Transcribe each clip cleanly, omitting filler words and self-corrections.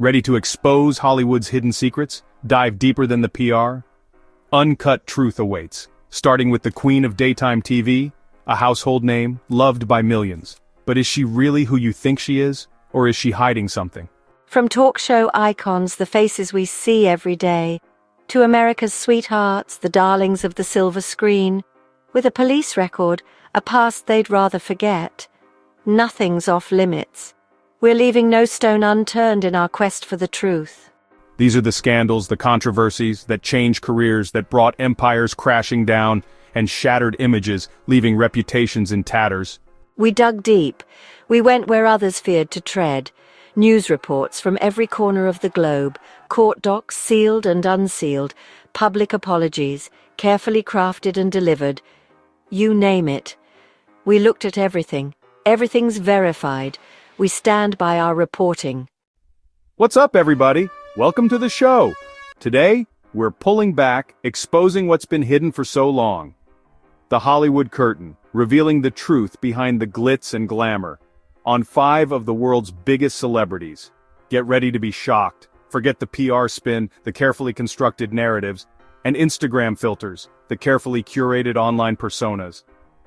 Ready to expose Hollywood's hidden secrets? Dive deeper than the PR? Uncut truth awaits, starting with the queen of daytime TV, a household name, loved by millions. But is she really who you think she is, or is she hiding something? From talk show icons, the faces we see every day, to America's sweethearts, the darlings of the silver screen, with a police record, a past they'd rather forget, nothing's off limits. We're leaving no stone unturned in our quest for the truth. These are the scandals, the controversies that changed careers, that brought empires crashing down, and shattered images, leaving reputations in tatters. We dug deep. We went where others feared to tread. News reports from every corner of the globe, court docs sealed and unsealed, public apologies, carefully crafted and delivered. You name it. We looked at everything. Everything's verified. We stand by our reporting. What's up, everybody? Welcome to the show. Today, we're pulling back, exposing what's been hidden for so long. The Hollywood curtain, revealing the truth behind the glitz and glamour. On 5 of the world's biggest celebrities. Get ready to be shocked. Forget the PR spin, the carefully constructed narratives, and Instagram filters, the carefully curated online personas.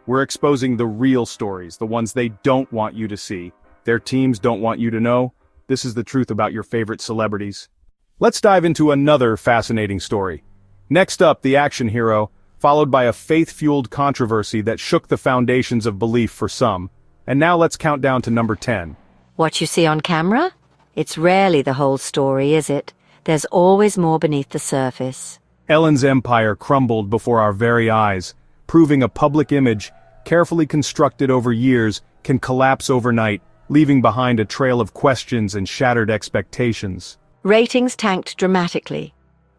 We're exposing the real stories, the ones they don't want you to see. Their teams don't want you to know. This is the truth about your favorite celebrities. Let's dive into another fascinating story. Next up, the action hero, followed by a faith-fueled controversy that shook the foundations of belief for some. And now let's count down to number 10. What you see on camera? It's rarely the whole story, is it? There's always more beneath the surface. Ellen's empire crumbled before our very eyes, proving a public image, carefully constructed over years, can collapse overnight, leaving behind a trail of questions and shattered expectations. Ratings tanked dramatically.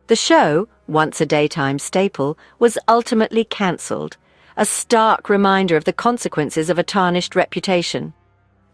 The show, once a daytime staple, was ultimately cancelled, a stark reminder of the consequences of a tarnished reputation.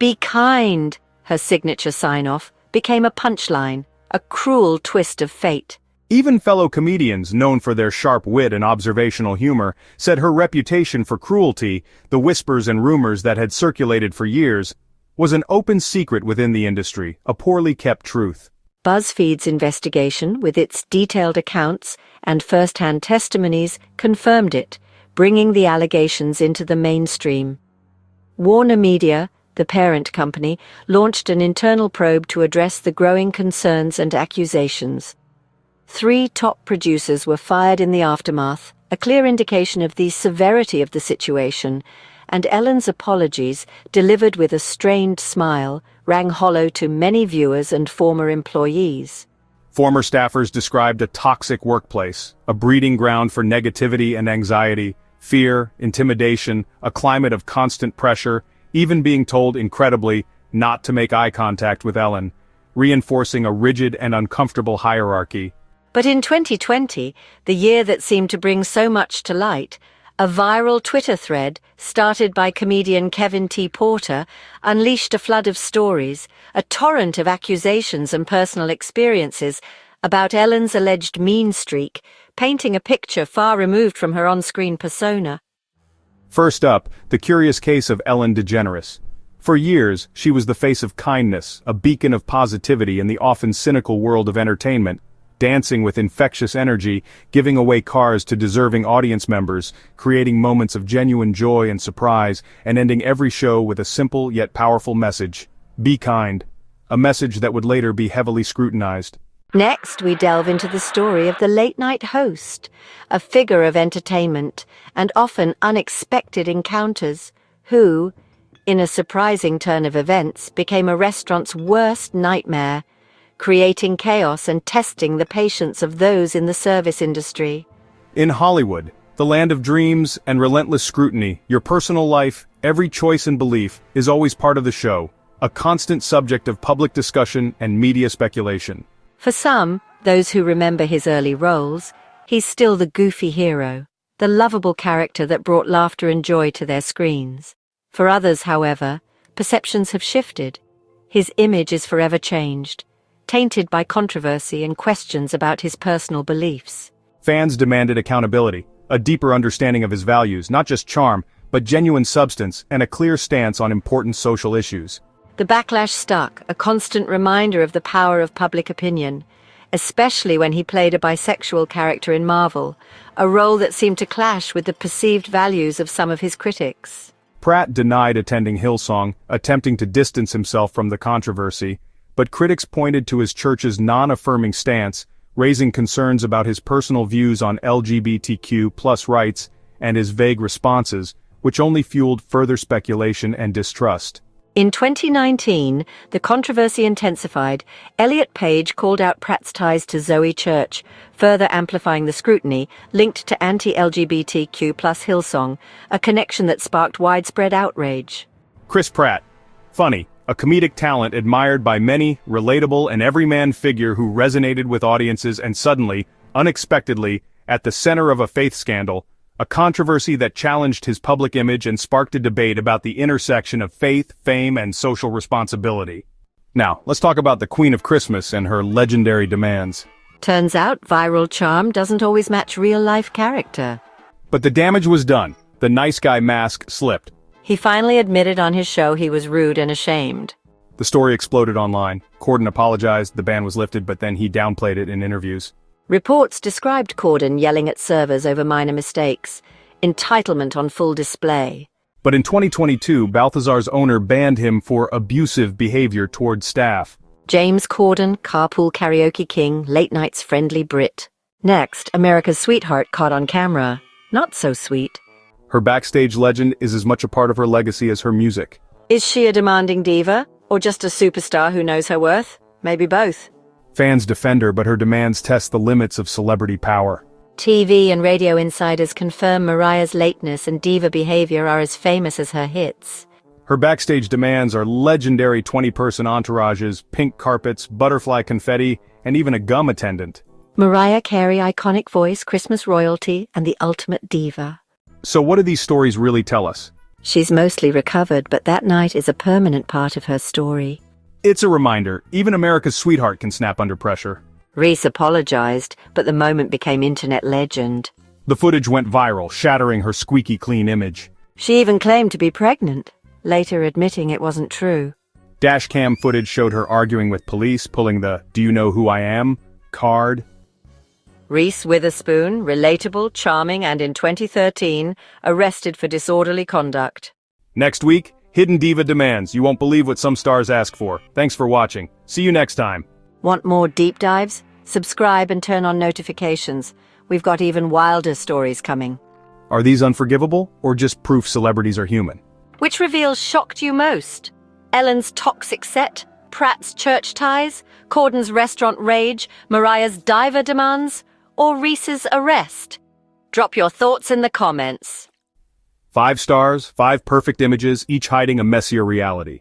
Be kind, her signature sign-off, became a punchline, a cruel twist of fate. Even fellow comedians, known for their sharp wit and observational humor, said her reputation for cruelty, the whispers and rumors that had circulated for years, was an open secret within the industry, a poorly kept truth. BuzzFeed's investigation, with its detailed accounts and first-hand testimonies, confirmed it, bringing the allegations into the mainstream. Warner Media, the parent company, launched an internal probe to address the growing concerns and accusations. 3 top producers were fired in the aftermath, a clear indication of the severity of the situation, and Ellen's apologies, delivered with a strained smile, rang hollow to many viewers and former employees. Former staffers described a toxic workplace, a breeding ground for negativity and anxiety, fear, intimidation, a climate of constant pressure, even being told, incredibly, not to make eye contact with Ellen, reinforcing a rigid and uncomfortable hierarchy. But in 2020, the year that seemed to bring so much to light, a viral Twitter thread, started by comedian Kevin T. Porter, unleashed a flood of stories, a torrent of accusations and personal experiences about Ellen's alleged mean streak, painting a picture far removed from her on-screen persona. First up, the curious case of Ellen DeGeneres. For years, she was the face of kindness, a beacon of positivity in the often cynical world of entertainment, dancing with infectious energy, giving away cars to deserving audience members, creating moments of genuine joy and surprise, and ending every show with a simple yet powerful message: be kind. A message that would later be heavily scrutinized. Next, we delve into the story of the late-night host, a figure of entertainment and often unexpected encounters, who, in a surprising turn of events, became a restaurant's worst nightmare, creating chaos and testing the patience of those in the service industry. In Hollywood, the land of dreams and relentless scrutiny, your personal life, every choice and belief, is always part of the show, a constant subject of public discussion and media speculation. For some, those who remember his early roles, he's still the goofy hero, the lovable character that brought laughter and joy to their screens. For others, however, perceptions have shifted. His image is forever changed, tainted by controversy and questions about his personal beliefs. Fans demanded accountability, a deeper understanding of his values, not just charm, but genuine substance and a clear stance on important social issues. The backlash stuck, a constant reminder of the power of public opinion, especially when he played a bisexual character in Marvel, a role that seemed to clash with the perceived values of some of his critics. Pratt denied attending Hillsong, attempting to distance himself from the controversy, but critics pointed to his church's non-affirming stance, raising concerns about his personal views on LGBTQ+ rights and his vague responses, which only fueled further speculation and distrust. In 2019, the controversy intensified. Elliot Page called out Pratt's ties to Zoe Church, further amplifying the scrutiny linked to anti-LGBTQ+ Hillsong, a connection that sparked widespread outrage. Chris Pratt. Funny, a comedic talent admired by many, relatable and everyman figure who resonated with audiences and suddenly, unexpectedly, at the center of a faith scandal, a controversy that challenged his public image and sparked a debate about the intersection of faith, fame, and social responsibility. Now, let's talk about the Queen of Christmas and her legendary demands. Turns out viral charm doesn't always match real-life character. But the damage was done. The nice guy mask slipped. He finally admitted on his show he was rude and ashamed. The story exploded online. Corden apologized, the ban was lifted, but then he downplayed it in interviews. Reports described Corden yelling at servers over minor mistakes, entitlement on full display. But in 2022, Balthazar's owner banned him for abusive behavior toward staff. James Corden, carpool karaoke king, late night's friendly Brit. Next, America's sweetheart caught on camera. Not so sweet. Her backstage legend is as much a part of her legacy as her music. Is she a demanding diva, or just a superstar who knows her worth? Maybe both. Fans defend her, but her demands test the limits of celebrity power. TV and radio insiders confirm Mariah's lateness and diva behavior are as famous as her hits. Her backstage demands are legendary 20-person entourages, pink carpets, butterfly confetti, and even a gum attendant. Mariah Carey, iconic voice, Christmas royalty, and the ultimate diva. So what do these stories really tell us? She's mostly recovered, but that night is a permanent part of her story. It's a reminder, even America's sweetheart can snap under pressure. Reese apologized, but the moment became internet legend. The footage went viral, shattering her squeaky-clean image. She even claimed to be pregnant, later admitting it wasn't true. Dashcam footage showed her arguing with police, pulling the "Do you know who I am?" card. Reese Witherspoon, relatable, charming, and in 2013, arrested for disorderly conduct. Next week, Hidden Diva Demands. You won't believe what some stars ask for. Thanks for watching. See you next time. Want more deep dives? Subscribe and turn on notifications. We've got even wilder stories coming. Are these unforgivable, or just proof celebrities are human? Which reveals shocked you most? Ellen's toxic set? Pratt's church ties? Corden's restaurant rage? Mariah's diva demands? Or Reese's arrest? Drop your thoughts in the comments. 5 stars, 5 perfect images, each hiding a messier reality.